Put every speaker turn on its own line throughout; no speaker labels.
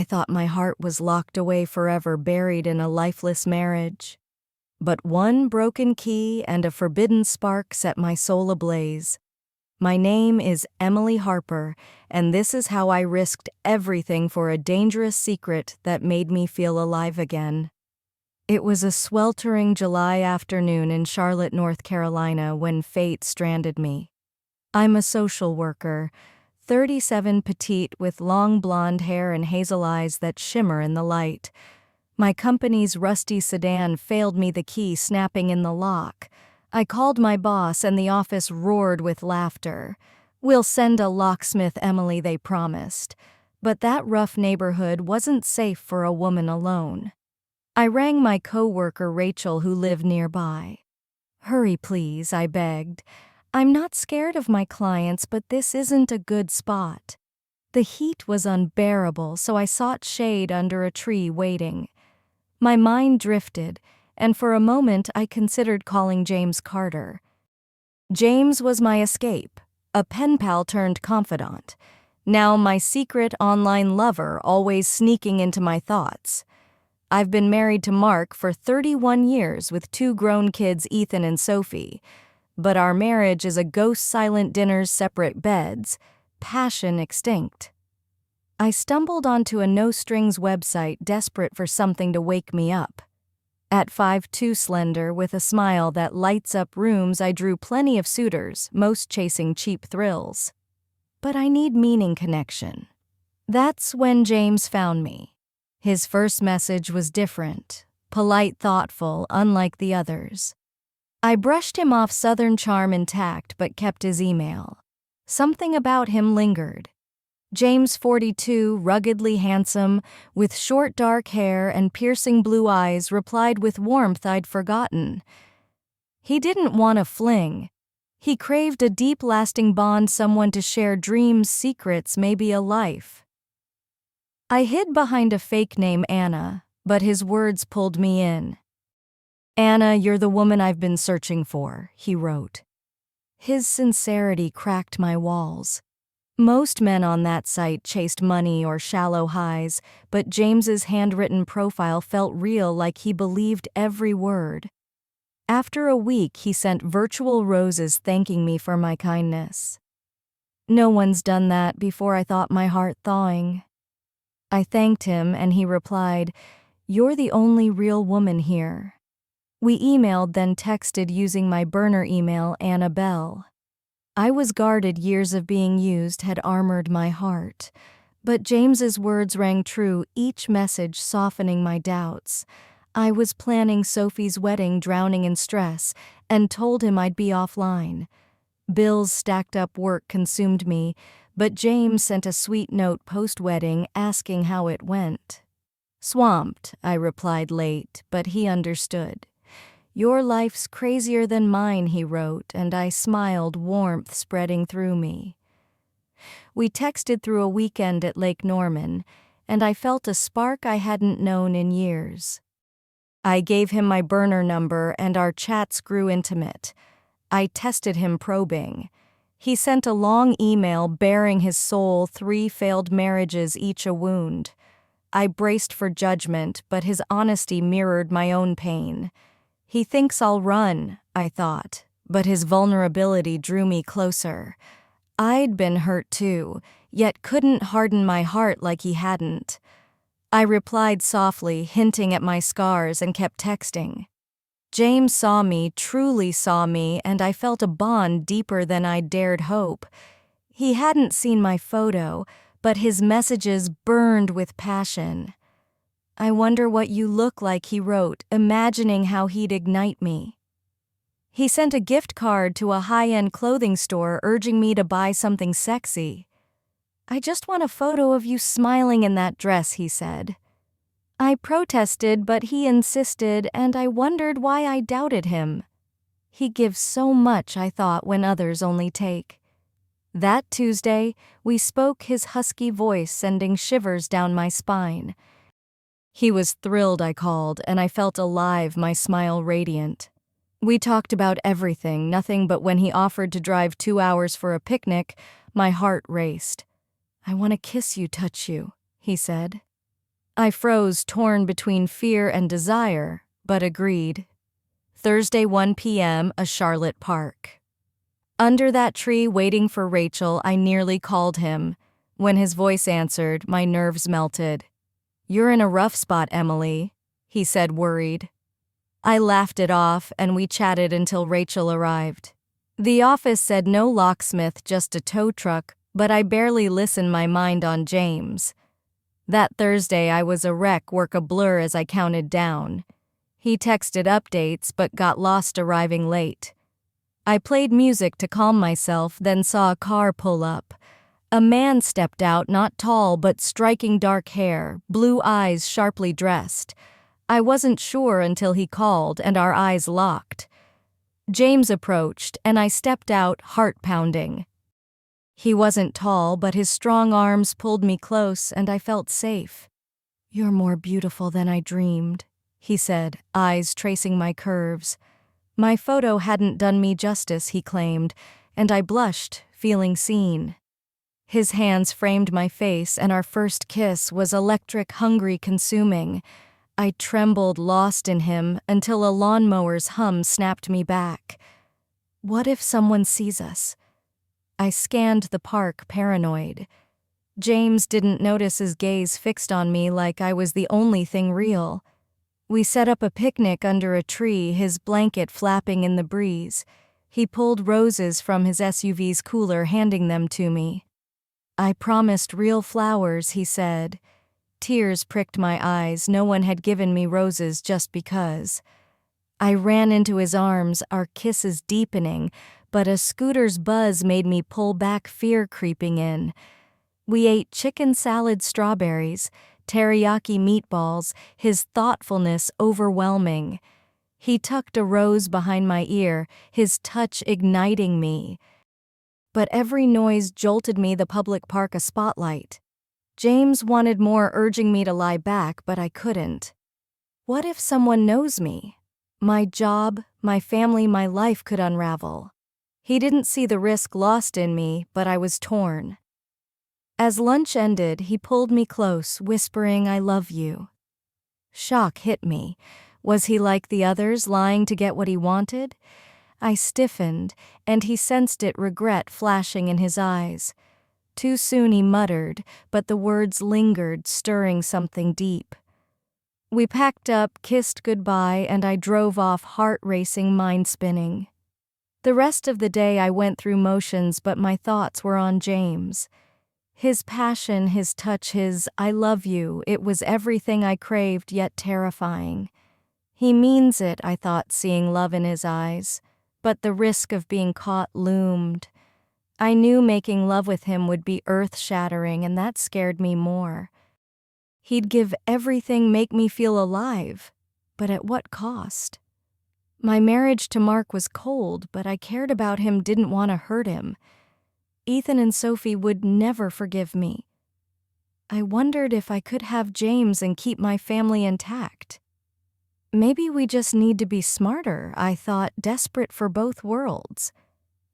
I thought my heart was locked away forever, buried in a lifeless marriage. But one broken key and a forbidden spark set my soul ablaze. My name is Emily Harper, and this is how I risked everything for a dangerous secret that made me feel alive again. It was a sweltering July afternoon in Charlotte, North Carolina, when fate stranded me. I'm a social worker, 37, petite, with long blonde hair and hazel eyes that shimmer in the light. My company's rusty sedan failed me, the key snapping in the lock. I called my boss and the office roared with laughter. "We'll send a locksmith, Emily," they promised. But that rough neighborhood wasn't safe for a woman alone. I rang my coworker Rachel, who lived nearby. "Hurry, please," I begged. "I'm not scared of my clients, but this isn't a good spot." The heat was unbearable, so I sought shade under a tree, waiting. My mind drifted, and for a moment I considered calling James Carter. James was my escape, a pen pal turned confidant. Now my secret online lover, always sneaking into my thoughts. I've been married to Mark for 31 years with 2 grown kids, Ethan and Sophie. But our marriage is a ghost, silent dinners, separate beds, passion extinct. I stumbled onto a no-strings website, desperate for something to wake me up. At 5'2", slender, with a smile that lights up rooms, I drew plenty of suitors, most chasing cheap thrills. But I need meaning, connection. That's when James found me. His first message was different, polite, thoughtful, unlike the others. I brushed him off, Southern charm intact, but kept his email. Something about him lingered. James, 42, ruggedly handsome, with short dark hair and piercing blue eyes, replied with warmth I'd forgotten. He didn't want a fling. He craved a deep, lasting bond, someone to share dreams, secrets, maybe a life. I hid behind a fake name, Anna, but his words pulled me in. "Anna, you're the woman I've been searching for," he wrote. His sincerity cracked my walls. Most men on that site chased money or shallow highs, but James's handwritten profile felt real, like he believed every word. After a week, he sent virtual roses thanking me for my kindness. "No one's done that before," I thought, my heart thawing. I thanked him, and he replied, "You're the only real woman here." We emailed, then texted using my burner email, Annabelle. I was guarded. Years of being used had armored my heart. But James's words rang true, each message softening my doubts. I was planning Sophie's wedding, drowning in stress, and told him I'd be offline. Bills stacked up, work consumed me, but James sent a sweet note post-wedding asking how it went. "Swamped," I replied, late, but he understood. "Your life's crazier than mine," he wrote, and I smiled, warmth spreading through me. We texted through a weekend at Lake Norman, and I felt a spark I hadn't known in years. I gave him my burner number, and our chats grew intimate. I tested him, probing. He sent a long email bearing his soul, 3 failed marriages, each a wound. I braced for judgment, but his honesty mirrored my own pain. He thinks I'll run, I thought, but his vulnerability drew me closer. I'd been hurt too, yet couldn't harden my heart like he hadn't. I replied softly, hinting at my scars, and kept texting. James saw me, truly saw me, and I felt a bond deeper than I'd dared hope. He hadn't seen my photo, but his messages burned with passion. "I wonder what you look like," he wrote, imagining how he'd ignite me. He sent a gift card to a high-end clothing store, urging me to buy something sexy. "I just want a photo of you smiling in that dress," he said. I protested, but he insisted, and I wondered why I doubted him. He gives so much, I thought, when others only take. That Tuesday, we spoke, his husky voice sending shivers down my spine. He was thrilled I called, and I felt alive, my smile radiant. We talked about everything, nothing but when he offered to drive 2 hours for a picnic, my heart raced. "I want to kiss you, touch you," he said. I froze, torn between fear and desire, but agreed. Thursday, 1 p.m., a Charlotte park. Under that tree, waiting for Rachel, I nearly called him. When his voice answered, my nerves melted. "You're in a rough spot, Emily," he said, worried. I laughed it off, and we chatted until Rachel arrived. The office said no locksmith, just a tow truck, but I barely listened, my mind on James. That Thursday I was a wreck, work a blur as I counted down. He texted updates but got lost arriving late. I played music to calm myself, then saw a car pull up. A man stepped out, not tall but striking, dark hair, blue eyes, sharply dressed. I wasn't sure until he called and our eyes locked. James approached and I stepped out, heart pounding. He wasn't tall, but his strong arms pulled me close and I felt safe. "You're more beautiful than I dreamed," he said, eyes tracing my curves. My photo hadn't done me justice, he claimed, and I blushed, feeling seen. His hands framed my face and our first kiss was electric, hungry, consuming. I trembled, lost in him, until a lawnmower's hum snapped me back. What if someone sees us? I scanned the park, paranoid. James didn't notice his gaze fixed on me like I was the only thing real. We set up a picnic under a tree, his blanket flapping in the breeze. He pulled roses from his SUV's cooler, handing them to me. "I promised real flowers," he said. Tears pricked my eyes. No one had given me roses just because. I ran into his arms, our kisses deepening, but a scooter's buzz made me pull back, fear creeping in. We ate chicken salad, strawberries, teriyaki meatballs, his thoughtfulness overwhelming. He tucked a rose behind my ear, his touch igniting me. But every noise jolted me, the public park a spotlight. James wanted more, urging me to lie back, but I couldn't. What if someone knows me? My job, my family, my life could unravel. He didn't see the risk lost in me, but I was torn. As lunch ended, he pulled me close, whispering, "I love you." Shock hit me. Was he like the others, lying to get what he wanted? I stiffened, and he sensed it, regret flashing in his eyes. Too soon, he muttered, but the words lingered, stirring something deep. We packed up, kissed goodbye, and I drove off, heart racing, mind spinning. The rest of the day I went through motions, but my thoughts were on James. His passion, his touch, his "I love you," it was everything I craved, yet terrifying. He means it, I thought, seeing love in his eyes, but the risk of being caught loomed. I knew making love with him would be earth-shattering, and that scared me more. He'd give everything, make me feel alive, but at what cost? My marriage to Mark was cold, but I cared about him, didn't want to hurt him. Ethan and Sophie would never forgive me. I wondered if I could have James and keep my family intact. Maybe we just need to be smarter, I thought, desperate for both worlds.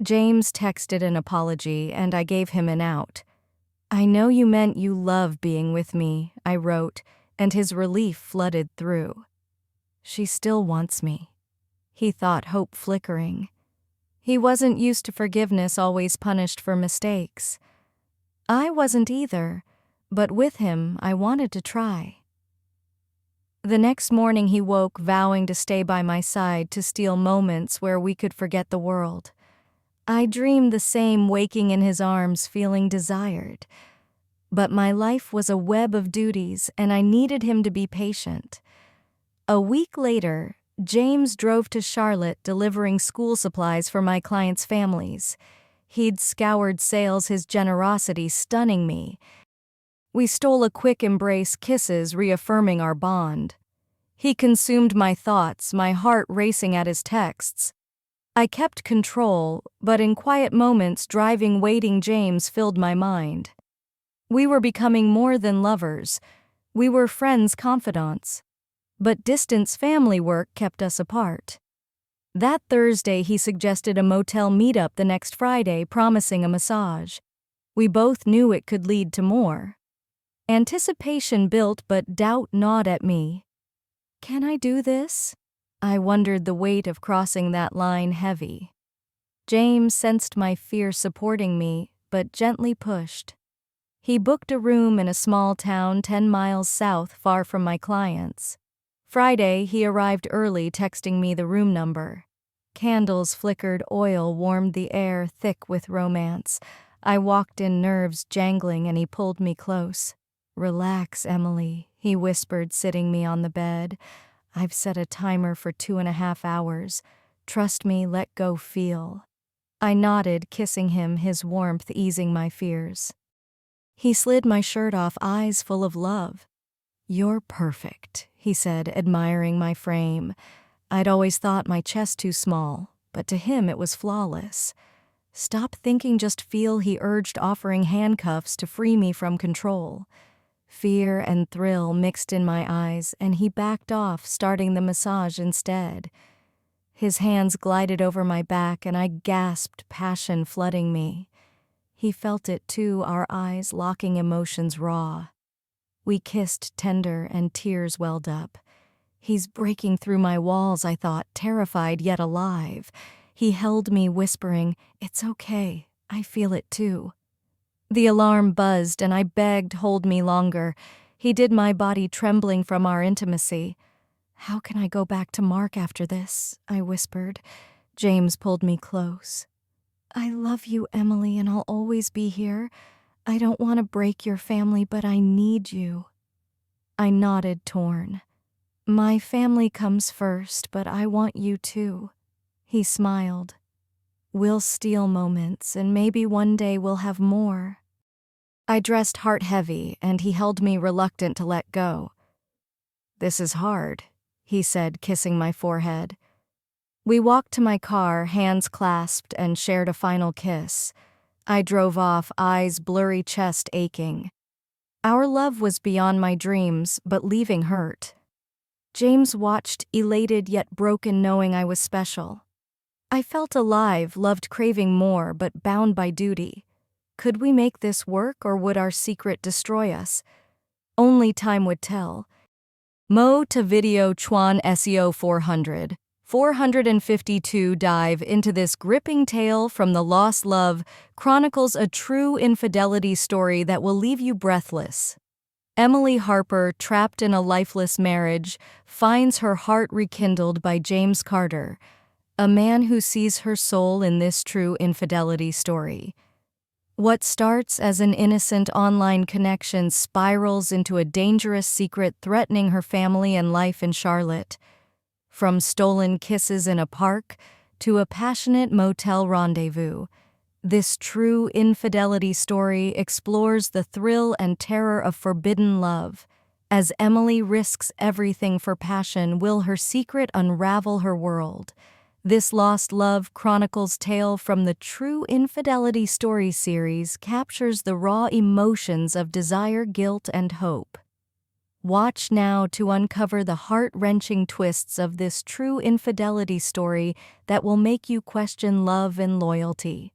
James texted an apology, and I gave him an out. "I know you meant you love being with me," I wrote, and his relief flooded through. "She still wants me," he thought, hope flickering. He wasn't used to forgiveness, always punished for mistakes. I wasn't either, but with him I wanted to try. The next morning he woke, vowing to stay by my side, to steal moments where we could forget the world. I dreamed the same, waking in his arms, feeling desired. But my life was a web of duties, and I needed him to be patient. A week later, James drove to Charlotte, delivering school supplies for my clients' families. He'd scoured sales, his generosity stunning me. We stole a quick embrace, kisses reaffirming our bond. He consumed my thoughts, my heart racing at his texts. I kept control, but in quiet moments, driving, waiting, James filled my mind. We were becoming more than lovers. We were friends, confidants. But distance, family work kept us apart. That Thursday, he suggested a motel meetup the next Friday, promising a massage. We both knew it could lead to more. Anticipation built, but doubt gnawed at me. Can I do this? I wondered, the weight of crossing that line heavy. James sensed my fear, supporting me, but gently pushed. He booked a room in a small town 10 miles south, far from my clients. Friday, he arrived early, texting me the room number. Candles flickered, oil warmed the air, thick with romance. I walked in, nerves jangling, and he pulled me close. "Relax, Emily," he whispered, sitting me on the bed. "I've set a timer for 2.5 hours. Trust me, let go, feel." I nodded, kissing him, his warmth easing my fears. He slid my shirt off, eyes full of love. "You're perfect," he said, admiring my frame. I'd always thought my chest too small, but to him it was flawless. "Stop thinking, just feel," he urged, offering handcuffs to free me from control. Fear and thrill mixed in my eyes, and he backed off, starting the massage instead. His hands glided over my back, and I gasped, passion flooding me. He felt it too, our eyes locking, emotions raw. We kissed tender, and tears welled up. He's breaking through my walls, I thought, terrified yet alive. He held me, whispering, "It's okay, I feel it too." The alarm buzzed, and I begged, "Hold me longer." He did, my body trembling from our intimacy. "How can I go back to Mark after this?" I whispered. James pulled me close. "I love you, Emily, and I'll always be here. I don't want to break your family, but I need you." I nodded, torn. "My family comes first, but I want you too." He smiled. "We'll steal moments, and maybe one day we'll have more." I dressed heart heavy, and he held me, reluctant to let go. "This is hard," he said, kissing my forehead. We walked to my car, hands clasped, and shared a final kiss. I drove off, eyes blurry, chest aching. Our love was beyond my dreams, but leaving hurt. James watched, elated yet broken, knowing I was special. I felt alive, loved, craving more, but bound by duty. Could we make this work, or would our secret destroy us? Only time would tell. Mo to video Chuan SEO 452 dive into this gripping tale from the lost love, chronicles a true infidelity story that will leave you breathless. Emily Harper, trapped in a lifeless marriage, finds her heart rekindled by James Carter, a man who sees her soul in this true infidelity story. What starts as an innocent online connection spirals into a dangerous secret threatening her family and life in Charlotte. From stolen kisses in a park to a passionate motel rendezvous, this true infidelity story explores the thrill and terror of forbidden love. As Emily risks everything for passion, will her secret unravel her world? This Lost Love Chronicles tale from the True Infidelity Story series captures the raw emotions of desire, guilt, and hope. Watch now to uncover the heart-wrenching twists of this true infidelity story that will make you question love and loyalty.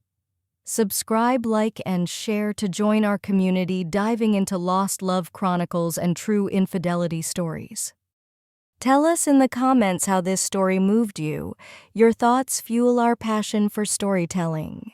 Subscribe, like, and share to join our community diving into Lost Love Chronicles and True Infidelity Stories. Tell us in the comments how this story moved you. Your thoughts fuel our passion for storytelling.